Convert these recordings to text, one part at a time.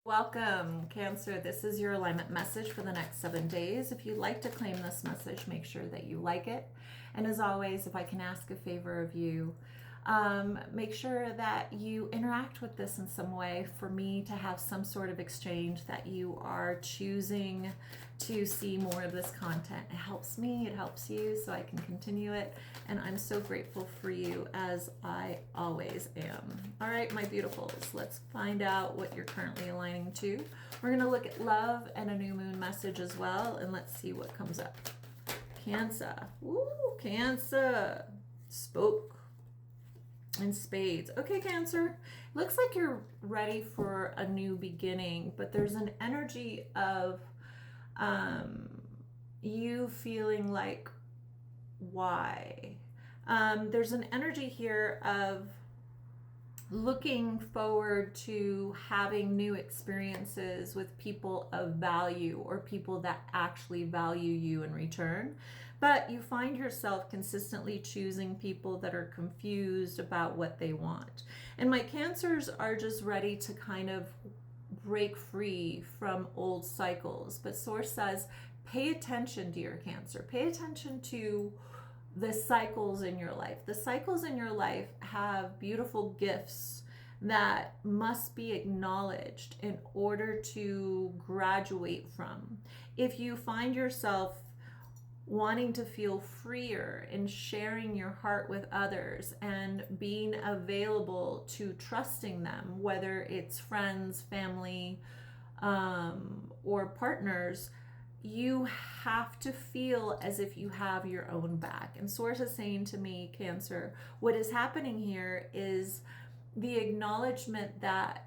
Welcome, Cancer. This is your alignment message for the next 7 days. If you'd like to claim this message, make sure that you like it. And as always, if I can ask a favor of you, make sure that you interact with this in some way for me to have some sort of exchange, that you are choosing to see more of this content. It helps me, it helps you, so I can continue it. And I'm so grateful for you, as I always am. All right, my beautifuls, let's find out what you're currently aligning to. We're going to look at love and a new moon message as well, and let's see what comes up. Cancer. Ooh, Cancer. Spoke. And spades. Okay, Cancer. Looks like you're ready for a new beginning, but there's an energy of you feeling like, why? There's an energy here of looking forward to having new experiences with people of value or people that actually value you in return. But you find yourself consistently choosing people that are confused about what they want. And my Cancers are just ready to kind of break free from old cycles. But Source says, pay attention, dear Cancer. Pay attention to the cycles in your life. The cycles in your life have beautiful gifts that must be acknowledged in order to graduate from. If you find yourself wanting to feel freer in sharing your heart with others and being available to trusting them, whether it's friends, family, or partners, you have to feel as if you have your own back. And Source is saying to me, Cancer, what is happening here is the acknowledgement that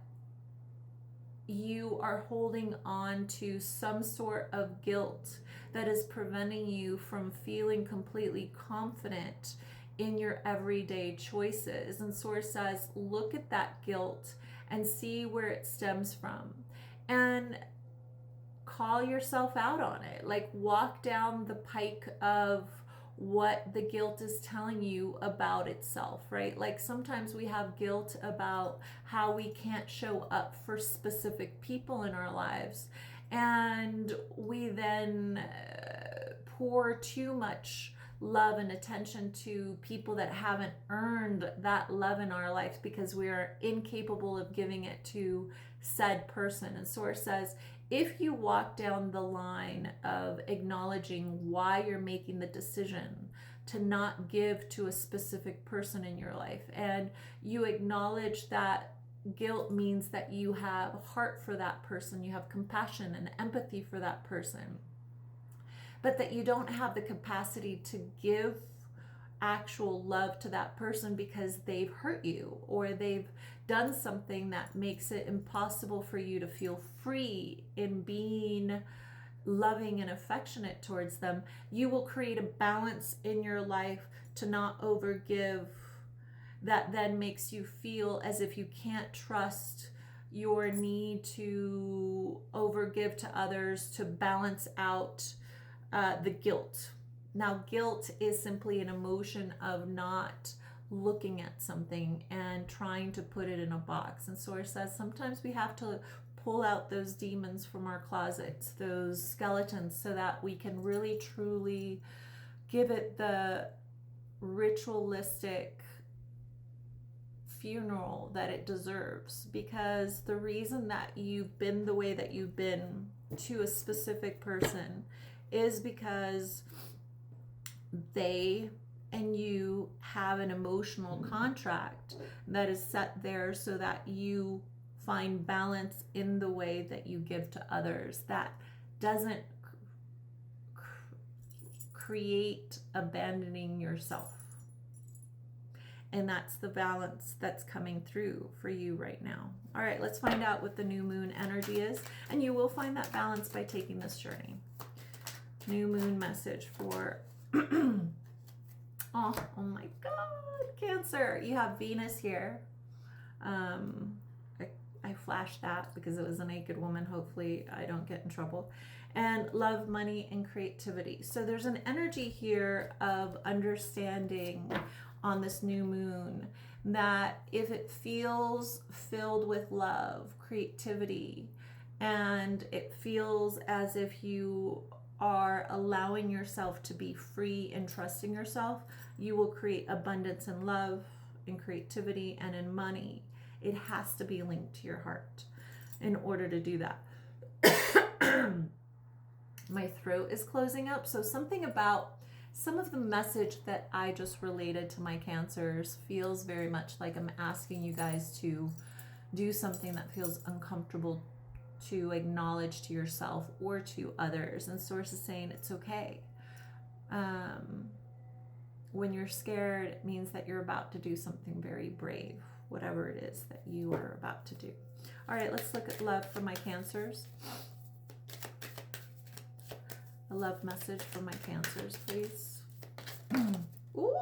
you are holding on to some sort of guilt that is preventing you from feeling completely confident in your everyday choices. And Source says, look at that guilt and see where it stems from. And call yourself out on it. Like, walk down the pike of what the guilt is telling you about itself, right? Like, sometimes we have guilt about how we can't show up for specific people in our lives, and we then pour too much love and attention to people that haven't earned that love in our life because we are incapable of giving it to said person. And Source says, if you walk down the line of acknowledging why you're making the decision to not give to a specific person in your life, and you acknowledge that guilt means that you have heart for that person, you have compassion and empathy for that person, but that you don't have the capacity to give actual love to that person because they've hurt you or they've done something that makes it impossible for you to feel free in being loving and affectionate towards them, you will create a balance in your life to not overgive. That then makes you feel as if you can't trust your need to overgive to others to balance out the guilt. Now, guilt is simply an emotion of not looking at something and trying to put it in a box. And Source says sometimes we have to pull out those demons from our closets, those skeletons, so that we can really truly give it the ritualistic funeral that it deserves. Because the reason that you've been the way that you've been to a specific person is because they and you have an emotional contract that is set there so that you find balance in the way that you give to others. That doesn't create abandoning yourself. And that's the balance that's coming through for you right now. All right, let's find out what the new moon energy is. And you will find that balance by taking this journey. New moon message for oh my God, Cancer. You have Venus here. I flashed that because it was a naked woman. Hopefully I don't get in trouble. And love, money, and creativity. So there's an energy here of understanding on this new moon that if it feels filled with love, creativity, and it feels as if you are allowing yourself to be free and trusting yourself, you will create abundance in love, in creativity, and in money. It has to be linked to your heart in order to do that. My throat is closing up, so something about some of the message that I just related to my Cancers feels very much like I'm asking you guys to do something that feels uncomfortable to acknowledge to yourself or to others. And Source is saying it's okay. When you're scared, it means that you're about to do something very brave, whatever it is that you are about to do. All right, let's look at love for my Cancers. A love message for my Cancers, please. Ooh.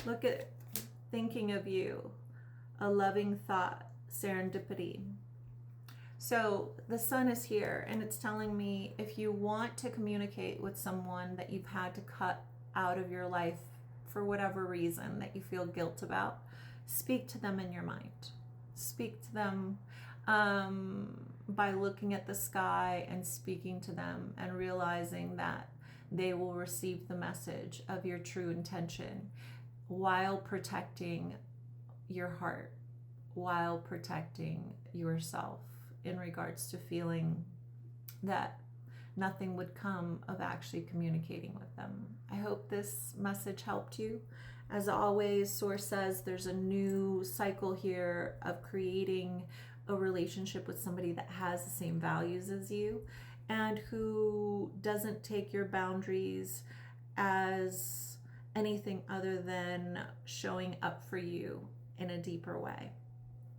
Look at thinking of you. A loving thought, serendipity. So the sun is here, and it's telling me if you want to communicate with someone that you've had to cut out of your life for whatever reason that you feel guilt about, speak to them in your mind. Speak to them by looking at the sky and speaking to them and realizing that they will receive the message of your true intention while protecting your heart, while protecting yourself in regards to feeling that nothing would come of actually communicating with them. I hope this message helped you. As always, Source says there's a new cycle here of creating a relationship with somebody that has the same values as you and who doesn't take your boundaries as anything other than showing up for you in a deeper way.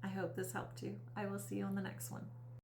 I hope this helped you. I will see you on the next one.